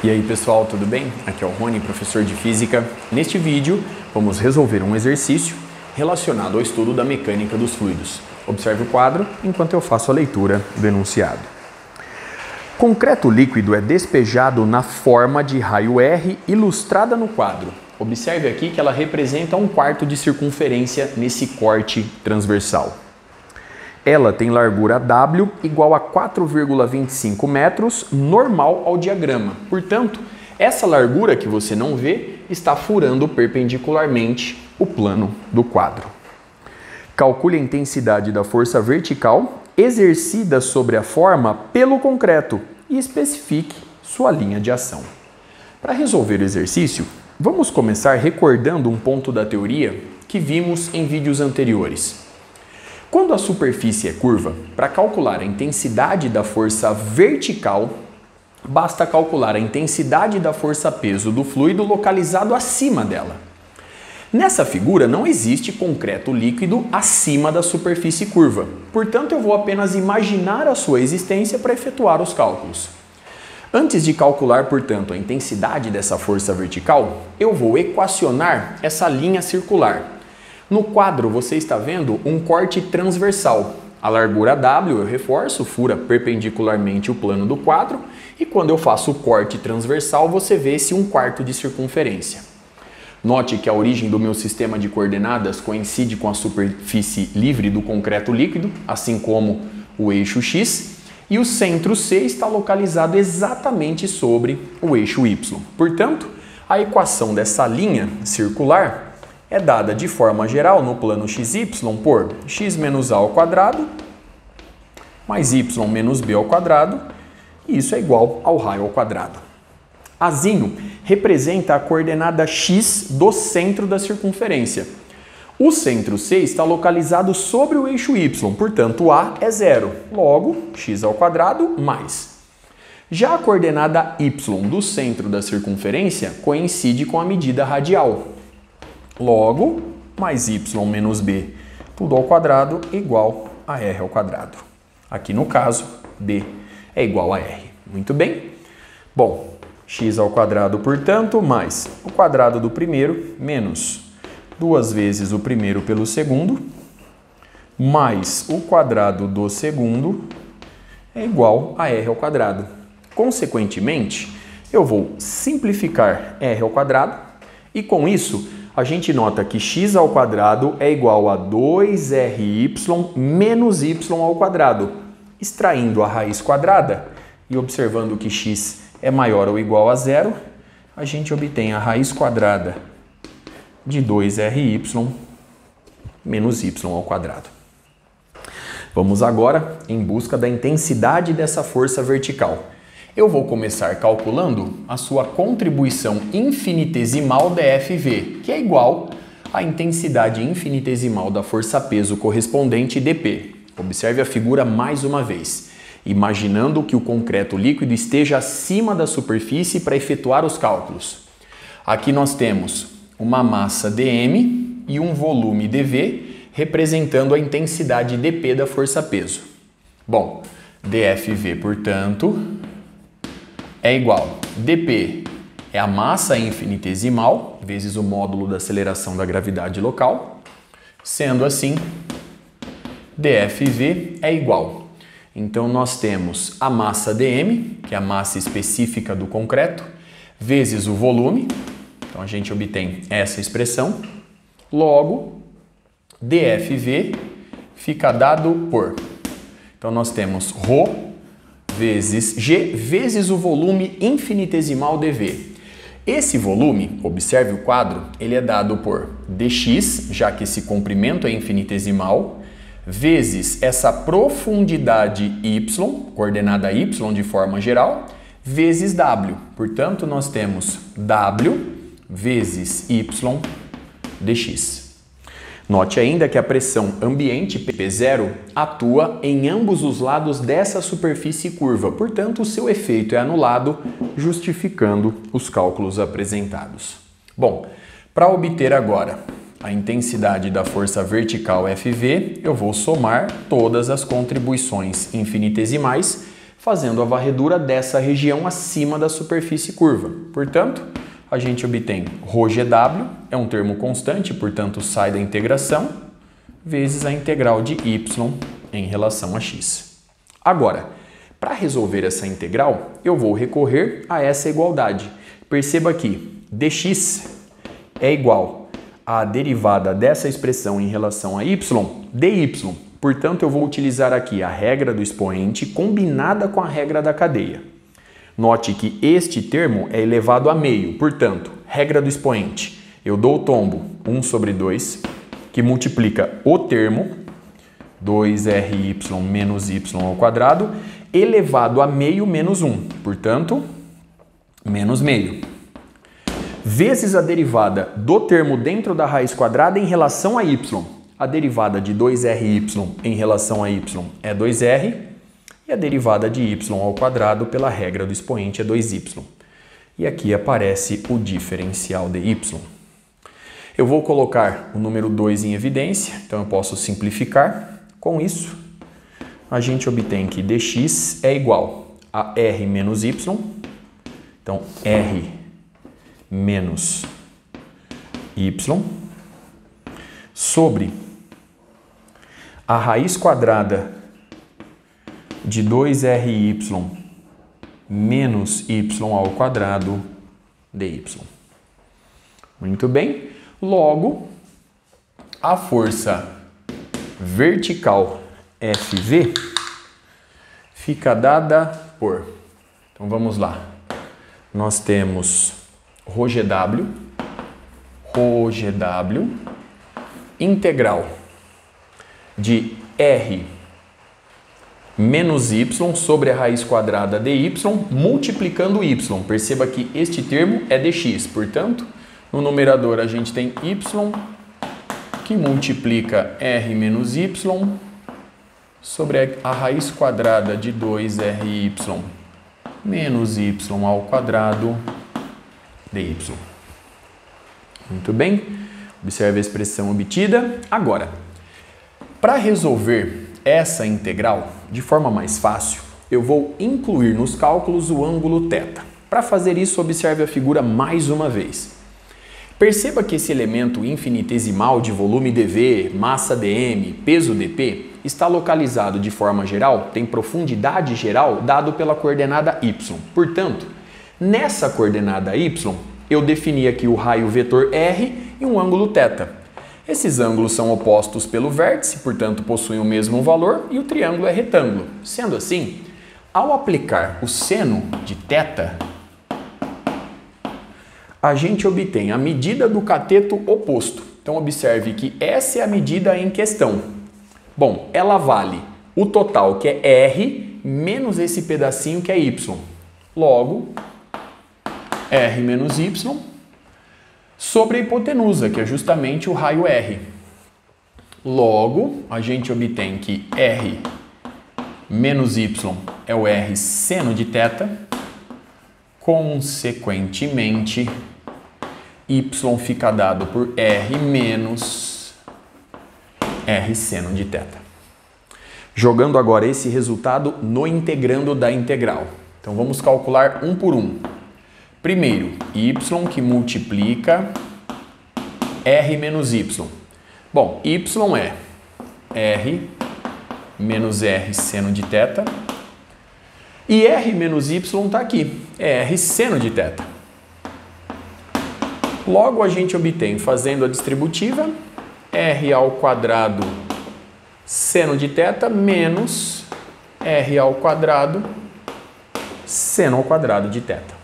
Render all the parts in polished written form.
E aí pessoal, tudo bem? Aqui é o Rony, professor de Física. Neste vídeo vamos resolver um exercício relacionado ao estudo da mecânica dos fluidos. Observe o quadro enquanto eu faço a leitura do enunciado. Concreto líquido é despejado na forma de raio R ilustrada no quadro. Observe aqui que ela representa 1/4 de circunferência nesse corte transversal. Ela tem largura W igual a 4,25 metros, normal ao diagrama. Portanto, essa largura que você não vê está furando perpendicularmente o plano do quadro. Calcule a intensidade da força vertical exercida sobre a forma pelo concreto e especifique sua linha de ação. Para resolver o exercício, vamos começar recordando um ponto da teoria que vimos em vídeos anteriores. Quando a superfície é curva, para calcular a intensidade da força vertical, basta calcular a intensidade da força-peso do fluido localizado acima dela. Nessa figura não existe concreto líquido acima da superfície curva, portanto eu vou apenas imaginar a sua existência para efetuar os cálculos. Antes de calcular, portanto, a intensidade dessa força vertical, eu vou equacionar essa linha circular. No quadro você está vendo um corte transversal. A largura W, eu reforço, fura perpendicularmente o plano do quadro e quando eu faço o corte transversal você vê esse 1/4 de circunferência. Note que a origem do meu sistema de coordenadas coincide com a superfície livre do concreto líquido, assim como o eixo X, e o centro C está localizado exatamente sobre o eixo Y. Portanto, a equação dessa linha circular é dada de forma geral no plano XY por x menos a ao quadrado mais y menos b ao quadrado, e isso é igual ao raio ao quadrado. Azinho representa a coordenada x do centro da circunferência. O centro C está localizado sobre o eixo y, portanto a é 0, logo x ao quadrado mais. Já a coordenada y do centro da circunferência coincide com a medida radial. Logo, mais y menos b, tudo ao quadrado, igual a r ao quadrado. Aqui no caso, b é igual a r. Muito bem? Bom, x ao quadrado, portanto, mais o quadrado do primeiro, menos 2 vezes o primeiro pelo segundo, mais o quadrado do segundo, é igual a r ao quadrado. Consequentemente, eu vou simplificar r ao quadrado e, com isso, a gente nota que x ao quadrado é igual a 2ry menos y ao quadrado. Extraindo a raiz quadrada e observando que x é maior ou igual a 0, a gente obtém a raiz quadrada de 2ry menos y ao quadrado. Vamos agora em busca da intensidade dessa força vertical. Eu vou começar calculando a sua contribuição infinitesimal dFv, que é igual à intensidade infinitesimal da força-peso correspondente dP. Observe a figura mais uma vez, imaginando que o concreto líquido esteja acima da superfície para efetuar os cálculos. Aqui nós temos uma massa dm e um volume dv, representando a intensidade dP da força-peso. Bom, dFv, portanto, é igual dP é a massa infinitesimal vezes o módulo da aceleração da gravidade local. Sendo assim, dFv é igual. Então nós temos a massa dm, que é a massa específica do concreto, vezes o volume. Então a gente obtém essa expressão. Logo, dFv fica dado por... Então nós temos ρ vezes G vezes o volume infinitesimal dV. Esse volume, observe o quadro, ele é dado por dx, já que esse comprimento é infinitesimal, vezes essa profundidade y, coordenada y de forma geral, vezes w. Portanto, nós temos w vezes y dx. Note ainda que a pressão ambiente P0 atua em ambos os lados dessa superfície curva, portanto o seu efeito é anulado, justificando os cálculos apresentados. Bom, para obter agora a intensidade da força vertical Fv, eu vou somar todas as contribuições infinitesimais, fazendo a varredura dessa região acima da superfície curva. Portanto, a gente obtém ρGW, é um termo constante, portanto sai da integração, vezes a integral de y em relação a x. Agora, para resolver essa integral, eu vou recorrer a essa igualdade. Perceba que dx é igual à derivada dessa expressão em relação a y, dy. Portanto, eu vou utilizar aqui a regra do expoente combinada com a regra da cadeia. Note que este termo é elevado a meio, portanto, regra do expoente. Eu dou o tombo 1 sobre 2, que multiplica o termo 2ry menos y ao quadrado, elevado a meio menos 1, portanto, menos meio. Vezes a derivada do termo dentro da raiz quadrada em relação a y. A derivada de 2ry em relação a y é 2r, e a derivada de y ao quadrado pela regra do expoente é 2y. E aqui aparece o diferencial de y. Eu vou colocar o número 2 em evidência, então eu posso simplificar. Com isso, a gente obtém que dx é igual a r menos y, então r menos y, sobre a raiz quadrada de 2ry menos y ao quadrado dy. Muito bem. Logo, a força vertical FV fica dada por... Então vamos lá. Nós temos ρGW, integral de r menos y sobre a raiz quadrada de y multiplicando y. Perceba que este termo é dx, portanto, no numerador a gente tem y que multiplica r menos y sobre a raiz quadrada de 2ry menos y ao quadrado dy. Muito bem, observe a expressão obtida. Agora, para resolver essa integral de forma mais fácil, eu vou incluir nos cálculos o ângulo θ. Para fazer isso, observe a figura mais uma vez. Perceba que esse elemento infinitesimal de volume dV, massa dm, peso dp, está localizado de forma geral, tem profundidade geral dado pela coordenada y. Portanto, nessa coordenada y, eu defini aqui o raio vetor r e um ângulo θ. Esses ângulos são opostos pelo vértice, portanto possuem o mesmo valor, e o triângulo é retângulo. Sendo assim, ao aplicar o seno de θ, a gente obtém a medida do cateto oposto. Então observe que essa é a medida em questão. Bom, ela vale o total, que é r, menos esse pedacinho que é y. Logo, r menos y sobre a hipotenusa, que é justamente o raio r. Logo, a gente obtém que r menos y é o r seno de θ, consequentemente, y fica dado por r menos r seno de θ. Jogando agora esse resultado no integrando da integral. Então vamos calcular um por um. Primeiro, y que multiplica r menos y. Bom, y é r menos r seno de θ. E r menos y está aqui, é r seno de θ. Logo, a gente obtém, fazendo a distributiva, r ao quadrado seno de θ menos r ao quadrado seno ao quadrado de θ.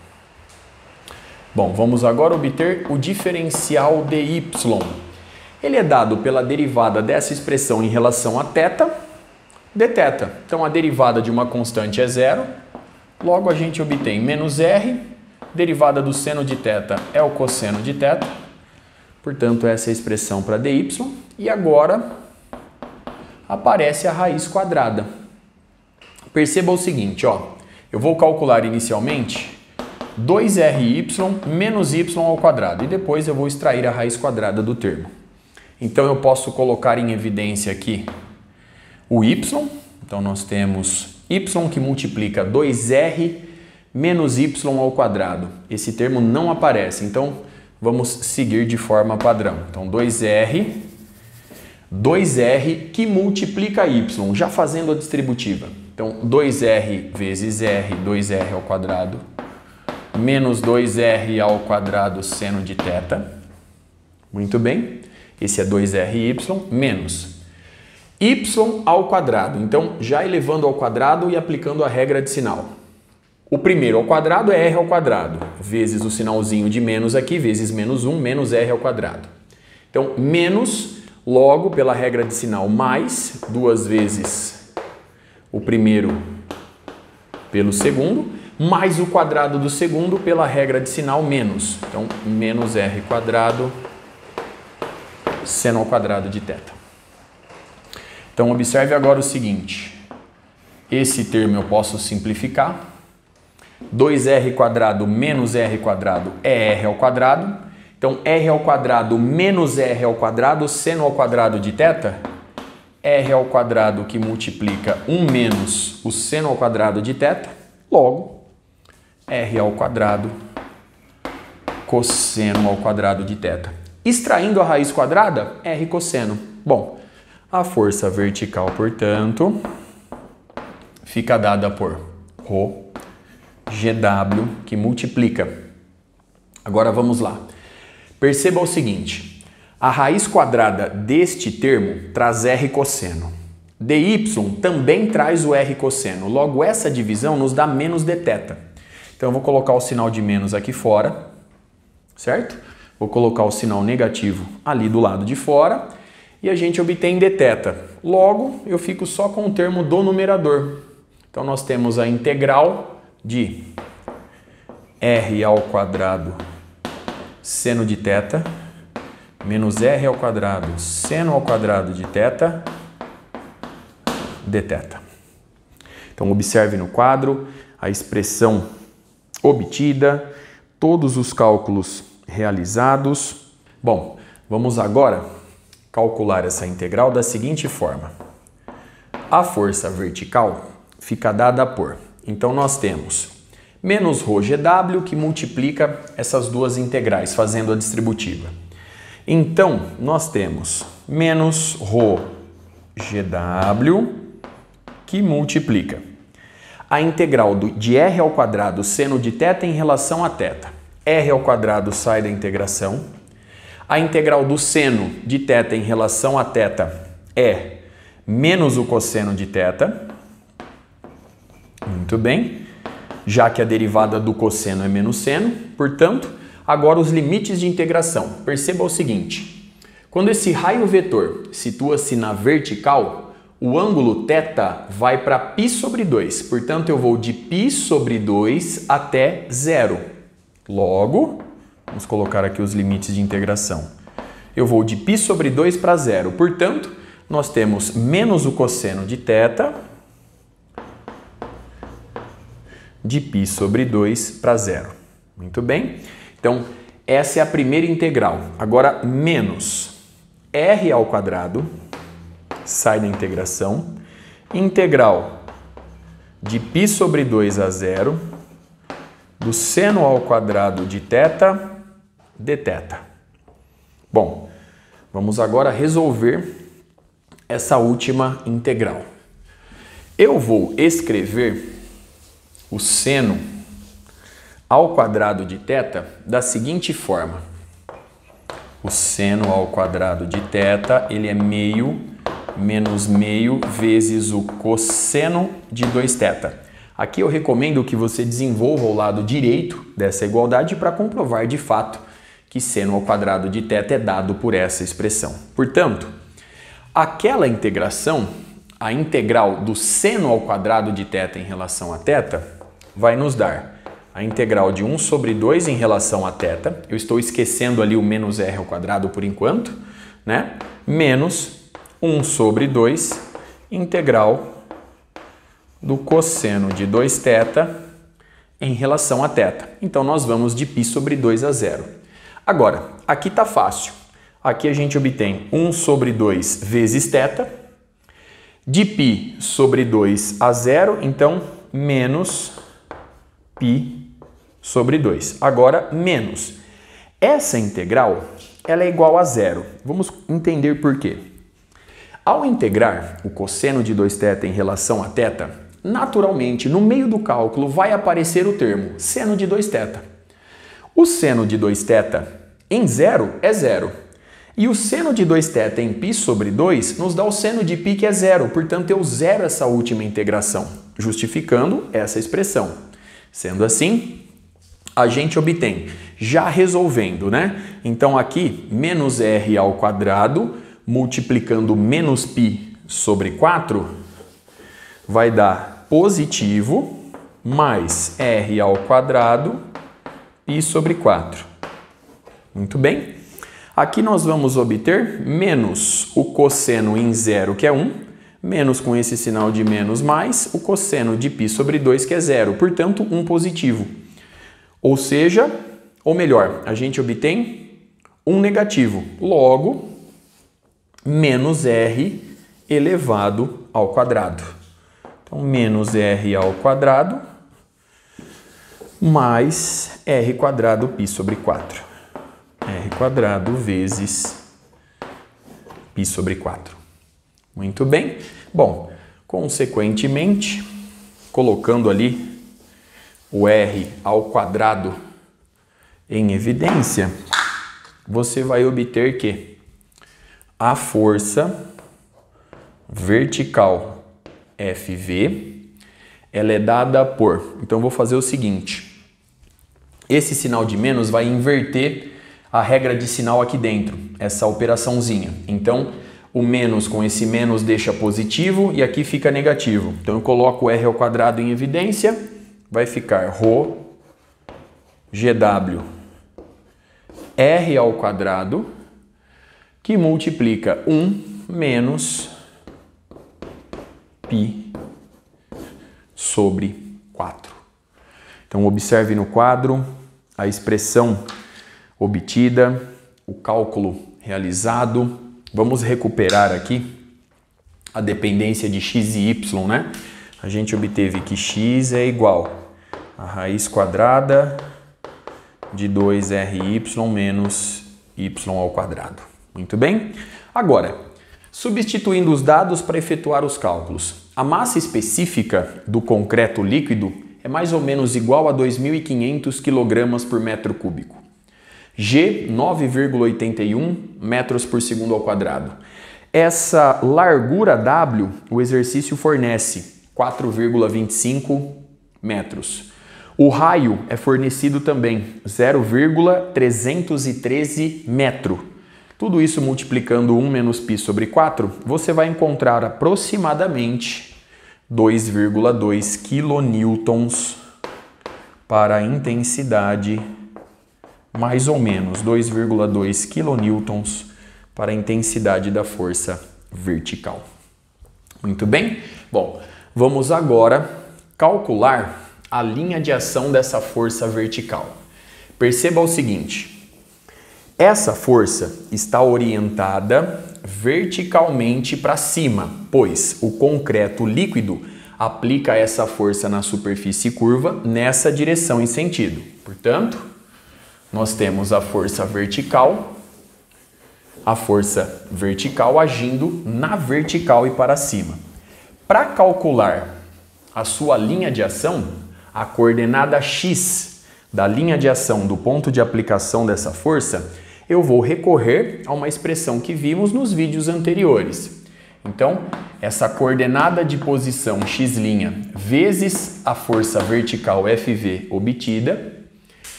Bom, vamos agora obter o diferencial de y. Ele é dado pela derivada dessa expressão em relação a θ, dθ. Então, a derivada de uma constante é zero. Logo, a gente obtém menos r. Derivada do seno de θ é o cosseno de θ. Portanto, essa é a expressão para dy. E agora, aparece a raiz quadrada. Perceba o seguinte, ó. Eu vou calcular inicialmente 2ry menos y ao quadrado. E depois eu vou extrair a raiz quadrada do termo. Então, eu posso colocar em evidência aqui o y. Então, nós temos y que multiplica 2r menos y ao quadrado. Esse termo não aparece, então vamos seguir de forma padrão. Então 2r que multiplica y, já fazendo a distributiva. Então 2r vezes r, 2r ao quadrado, menos 2r ao quadrado seno de θ. Muito bem, esse é 2ry, menos y ao quadrado. Então, já elevando ao quadrado e aplicando a regra de sinal. O primeiro ao quadrado é r ao quadrado, vezes o sinalzinho de menos aqui, vezes menos 1, menos r ao quadrado. Então, menos, logo, pela regra de sinal, mais, duas vezes o primeiro pelo segundo, mais o quadrado do segundo pela regra de sinal, menos. Então, menos r quadrado seno ao quadrado de θ. Então, observe agora o seguinte. Esse termo eu posso simplificar. 2r quadrado menos r quadrado é r ao quadrado. Então, r ao quadrado menos r ao quadrado seno ao quadrado de θ. R ao quadrado que multiplica 1 menos o seno ao quadrado de θ. Logo, r ao quadrado cosseno ao quadrado de θ. Extraindo a raiz quadrada, r cosseno. Bom, a força vertical, portanto, fica dada por ρ GW, que multiplica. Agora vamos lá. Perceba o seguinte, a raiz quadrada deste termo traz r cosseno. dy também traz o r cosseno, logo essa divisão nos dá menos dθ. Então eu vou colocar o sinal de menos aqui fora, certo? Vou colocar o sinal negativo ali do lado de fora e a gente obtém dθ. Logo, eu fico só com o termo do numerador. Então nós temos a integral de r ao quadrado seno de θ menos r ao quadrado seno ao quadrado de θ dθ. Então observe no quadro a expressão obtida, todos os cálculos realizados. Bom, vamos agora calcular essa integral da seguinte forma. A força vertical fica dada por, então nós temos menos ρ GW que multiplica essas duas integrais, fazendo a distributiva. Então, nós temos menos ρ GW que multiplica a integral de r ao quadrado seno de θ em relação a θ. R ao quadrado sai da integração. A integral do seno de θ em relação a θ é menos o cosseno de θ. Muito bem. Já que a derivada do cosseno é menos seno, portanto, agora os limites de integração. Perceba o seguinte, quando esse raio vetor situa-se na vertical, o ângulo θ vai para π sobre 2, portanto eu vou de π sobre 2 até 0. Logo, vamos colocar aqui os limites de integração. Eu vou de π sobre 2 para 0, portanto, nós temos menos o cosseno de θ de π sobre 2 para 0. Muito bem? Então, essa é a primeira integral. Agora, menos r ao quadrado, sai da integração, integral de π sobre 2 a 0, do seno ao quadrado de θ dθ. Bom, vamos agora resolver essa última integral. Eu vou escrever o seno ao quadrado de θ da seguinte forma. O seno ao quadrado de θ, ele é meio menos meio vezes o cosseno de 2θ. Aqui eu recomendo que você desenvolva o lado direito dessa igualdade para comprovar de fato que seno ao quadrado de θ é dado por essa expressão. Portanto, aquela integração, a integral do seno ao quadrado de θ em relação a θ, vai nos dar a integral de 1 sobre 2 em relação a θ. Eu estou esquecendo ali o menos r ao quadrado por enquanto, né? Menos 1 sobre 2 integral do cosseno de 2θ em relação a θ. Então, nós vamos de π sobre 2 a 0. Agora, aqui está fácil. Aqui a gente obtém 1 sobre 2 vezes θ. de π sobre 2 a 0, então menos π sobre 2. Agora, menos. Essa integral, ela é igual a zero. Vamos entender por quê. Ao integrar o cosseno de 2θ em relação a θ, naturalmente, no meio do cálculo, vai aparecer o termo seno de 2θ. O seno de 2θ em zero é zero. E o seno de 2θ em π sobre 2 nos dá o seno de π, que é zero. Portanto, eu zero essa última integração, justificando essa expressão. Sendo assim, a gente obtém, já resolvendo, né? Então, aqui, menos r ao quadrado, multiplicando menos π sobre 4, vai dar positivo, mais r ao quadrado, π sobre 4. Muito bem? Aqui nós vamos obter menos o cosseno em zero, que é 1, menos com esse sinal de menos mais o cosseno de π sobre 2, que é zero, portanto, 1 positivo. Ou seja, ou melhor, a gente obtém 1 negativo, logo, menos r elevado ao quadrado. Então, menos r ao quadrado mais r quadrado π sobre 4. R quadrado vezes π sobre 4. Muito bem. Bom, consequentemente, colocando ali o r ao quadrado em evidência, você vai obter que a força vertical FV, ela é dada por... Então, vou fazer o seguinte. Esse sinal de menos vai inverter a regra de sinal aqui dentro, essa operaçãozinha. Então, o menos com esse menos deixa positivo e aqui fica negativo. Então, eu coloco r ao quadrado em evidência, vai ficar ρ GW r ao quadrado, que multiplica 1 menos π sobre 4. Então, observe no quadro a expressão obtida, o cálculo realizado. Vamos recuperar aqui a dependência de x e y, né? A gente obteve que x é igual a raiz quadrada de 2ry menos y ao quadrado. Muito bem? Agora, substituindo os dados para efetuar os cálculos, a massa específica do concreto líquido é mais ou menos igual a 2.500 kg por metro cúbico. G, 9,81 metros por segundo ao quadrado. Essa largura W, o exercício fornece 4,25 metros. O raio é fornecido também 0,313 metro. Tudo isso multiplicando 1 menos π sobre 4, você vai encontrar aproximadamente 2,2 kN para a intensidade, mais ou menos 2,2 kN para a intensidade da força vertical. Muito bem? Bom, vamos agora calcular a linha de ação dessa força vertical. Perceba o seguinte, essa força está orientada verticalmente para cima, pois o concreto líquido aplica essa força na superfície curva nessa direção e sentido. Portanto, nós temos a força vertical agindo na vertical e para cima. Para calcular a sua linha de ação, a coordenada x da linha de ação do ponto de aplicação dessa força, eu vou recorrer a uma expressão que vimos nos vídeos anteriores. Então, essa coordenada de posição x' vezes a força vertical FV obtida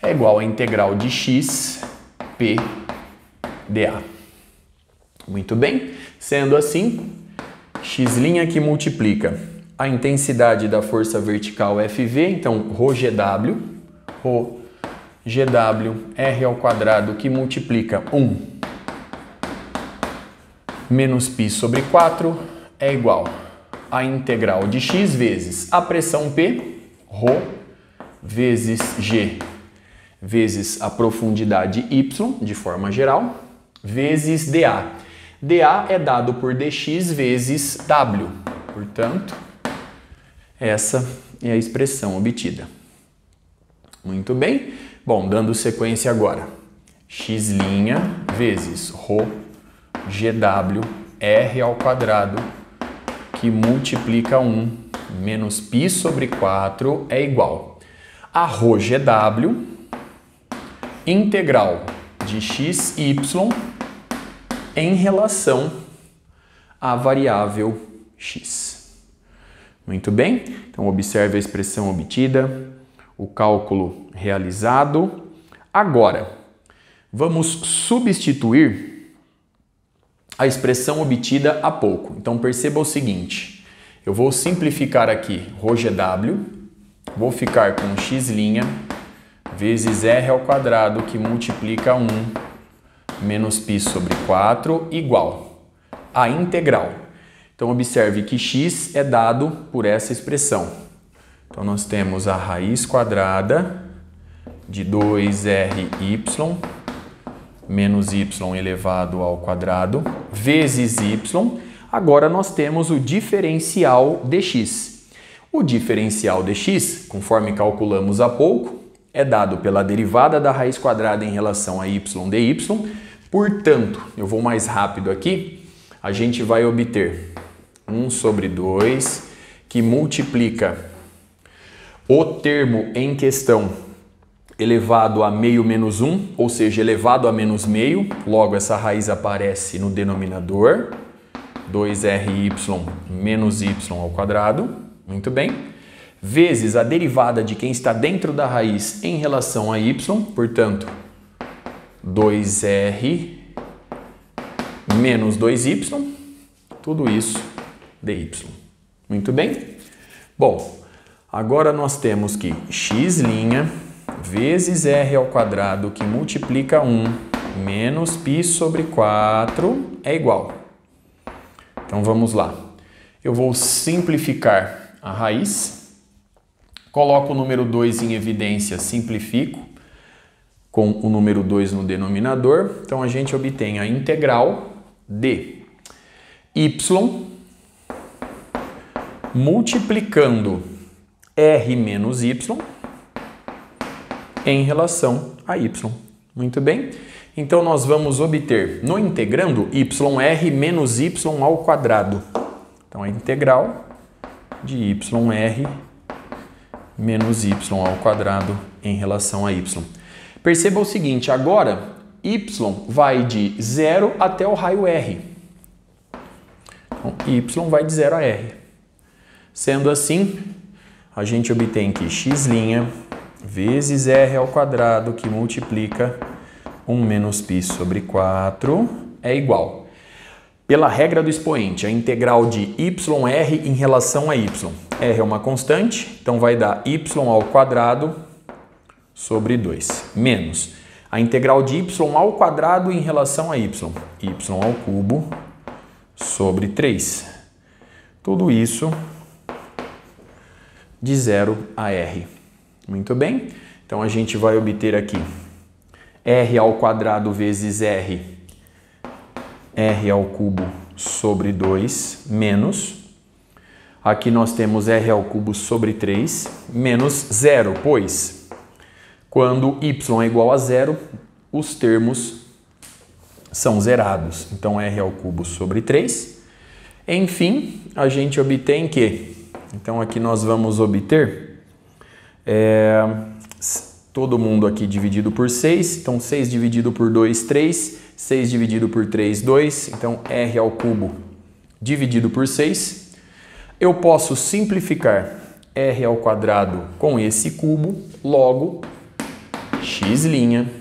é igual à integral de x P dA. Muito bem? Sendo assim, x' que multiplica a intensidade da força vertical FV, então ρGW, R ao quadrado, que multiplica 1 menos π sobre 4 é igual à integral de x vezes a pressão P, ρ, vezes G, vezes a profundidade Y, de forma geral, vezes dA. dA é dado por dx vezes w. Portanto, essa é a expressão obtida. Muito bem. Bom, dando sequência agora. X' vezes ρ GW R ao quadrado, que multiplica 1 menos π sobre 4 é igual a ρ GW integral de xy em relação à variável x. Muito bem, então observe a expressão obtida, o cálculo realizado. Agora, vamos substituir a expressão obtida há pouco. Então perceba o seguinte, eu vou simplificar aqui ρGW, vou ficar com x' vezes r ao quadrado, que multiplica 1 menos π sobre 4 igual a integral. Então observe que x é dado por essa expressão. Então nós temos a raiz quadrada de 2ry menos y elevado ao quadrado vezes y. Agora nós temos o diferencial dx. O diferencial dx, conforme calculamos há pouco, é dado pela derivada da raiz quadrada em relação a y dy. Portanto, eu vou mais rápido aqui, a gente vai obter 1 sobre 2, que multiplica o termo em questão elevado a meio menos 1, ou seja, elevado a menos meio, logo essa raiz aparece no denominador, 2ry menos y ao quadrado, muito bem, vezes a derivada de quem está dentro da raiz em relação a y, portanto, 2r menos 2y, tudo isso dy. Muito bem? Bom, agora nós temos que x' vezes r ao quadrado, que multiplica 1 menos π sobre 4 é igual. Então vamos lá. Eu vou simplificar a raiz, coloco o número 2 em evidência, simplifico com o número 2 no denominador. Então a gente obtém a integral de y multiplicando r menos y em relação a y. Muito bem? Então nós vamos obter, no integrando, yr menos y ao quadrado. Então a integral de yr menos y ao quadrado em relação a y. Perceba o seguinte, agora y vai de 0 até o raio r. Então y vai de 0 a r. Sendo assim, a gente obtém que x' vezes r ao quadrado, que multiplica 1 menos π sobre 4 é igual. Pela regra do expoente, a integral de yr em relação a y. R é uma constante, então vai dar y ao quadrado sobre 2, menos a integral de y ao quadrado em relação a y ao cubo sobre 3. Tudo isso de 0 a r. Muito bem? Então a gente vai obter aqui r ao quadrado vezes r ao cubo sobre 2, menos, aqui nós temos r ao cubo sobre 3, menos 0, pois quando y é igual a 0, os termos são zerados. Então r ao cubo sobre 3. Enfim, a gente obtém que, então aqui nós vamos obter todo mundo aqui dividido por 6, então 6 dividido por 2, 3, 6 dividido por 3, 2, então r ao cubo dividido por 6. Eu posso simplificar r ao quadrado com esse cubo, logo x',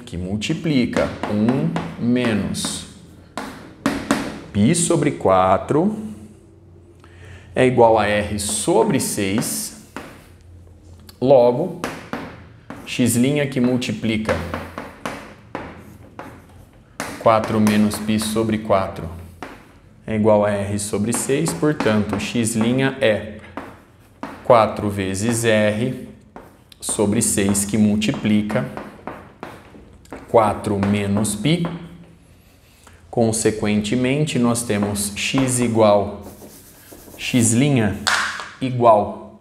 que multiplica 1 menos π sobre 4, é igual a r sobre 6, logo x' que multiplica 4 menos π sobre 4 é igual a r sobre 6, portanto, x' é 4 vezes r sobre 6, que multiplica 4 menos π Consequentemente, nós temos x igual x' igual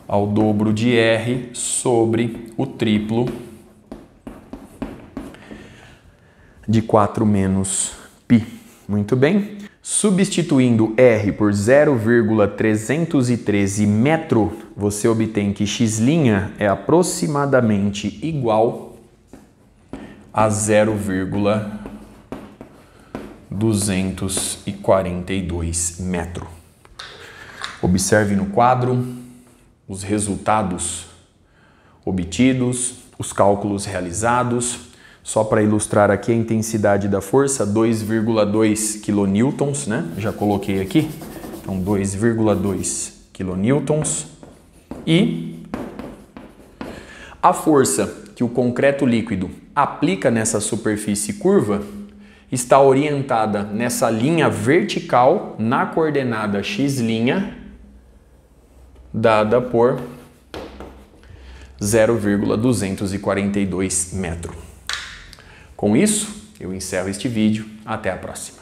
ao dobro de R sobre o triplo de 4 menos π. Muito bem. Substituindo R por 0,313 metro, você obtém que x' é aproximadamente igual a 0,242 metro. Observe no quadro os resultados obtidos, os cálculos realizados. Só para ilustrar aqui a intensidade da força, 2,2 kN, né? Já coloquei aqui. Então, 2,2 kN. E a força que o concreto líquido aplica nessa superfície curva está orientada nessa linha vertical na coordenada x', dada por 0,242 metro. Com isso, eu encerro este vídeo. Até a próxima.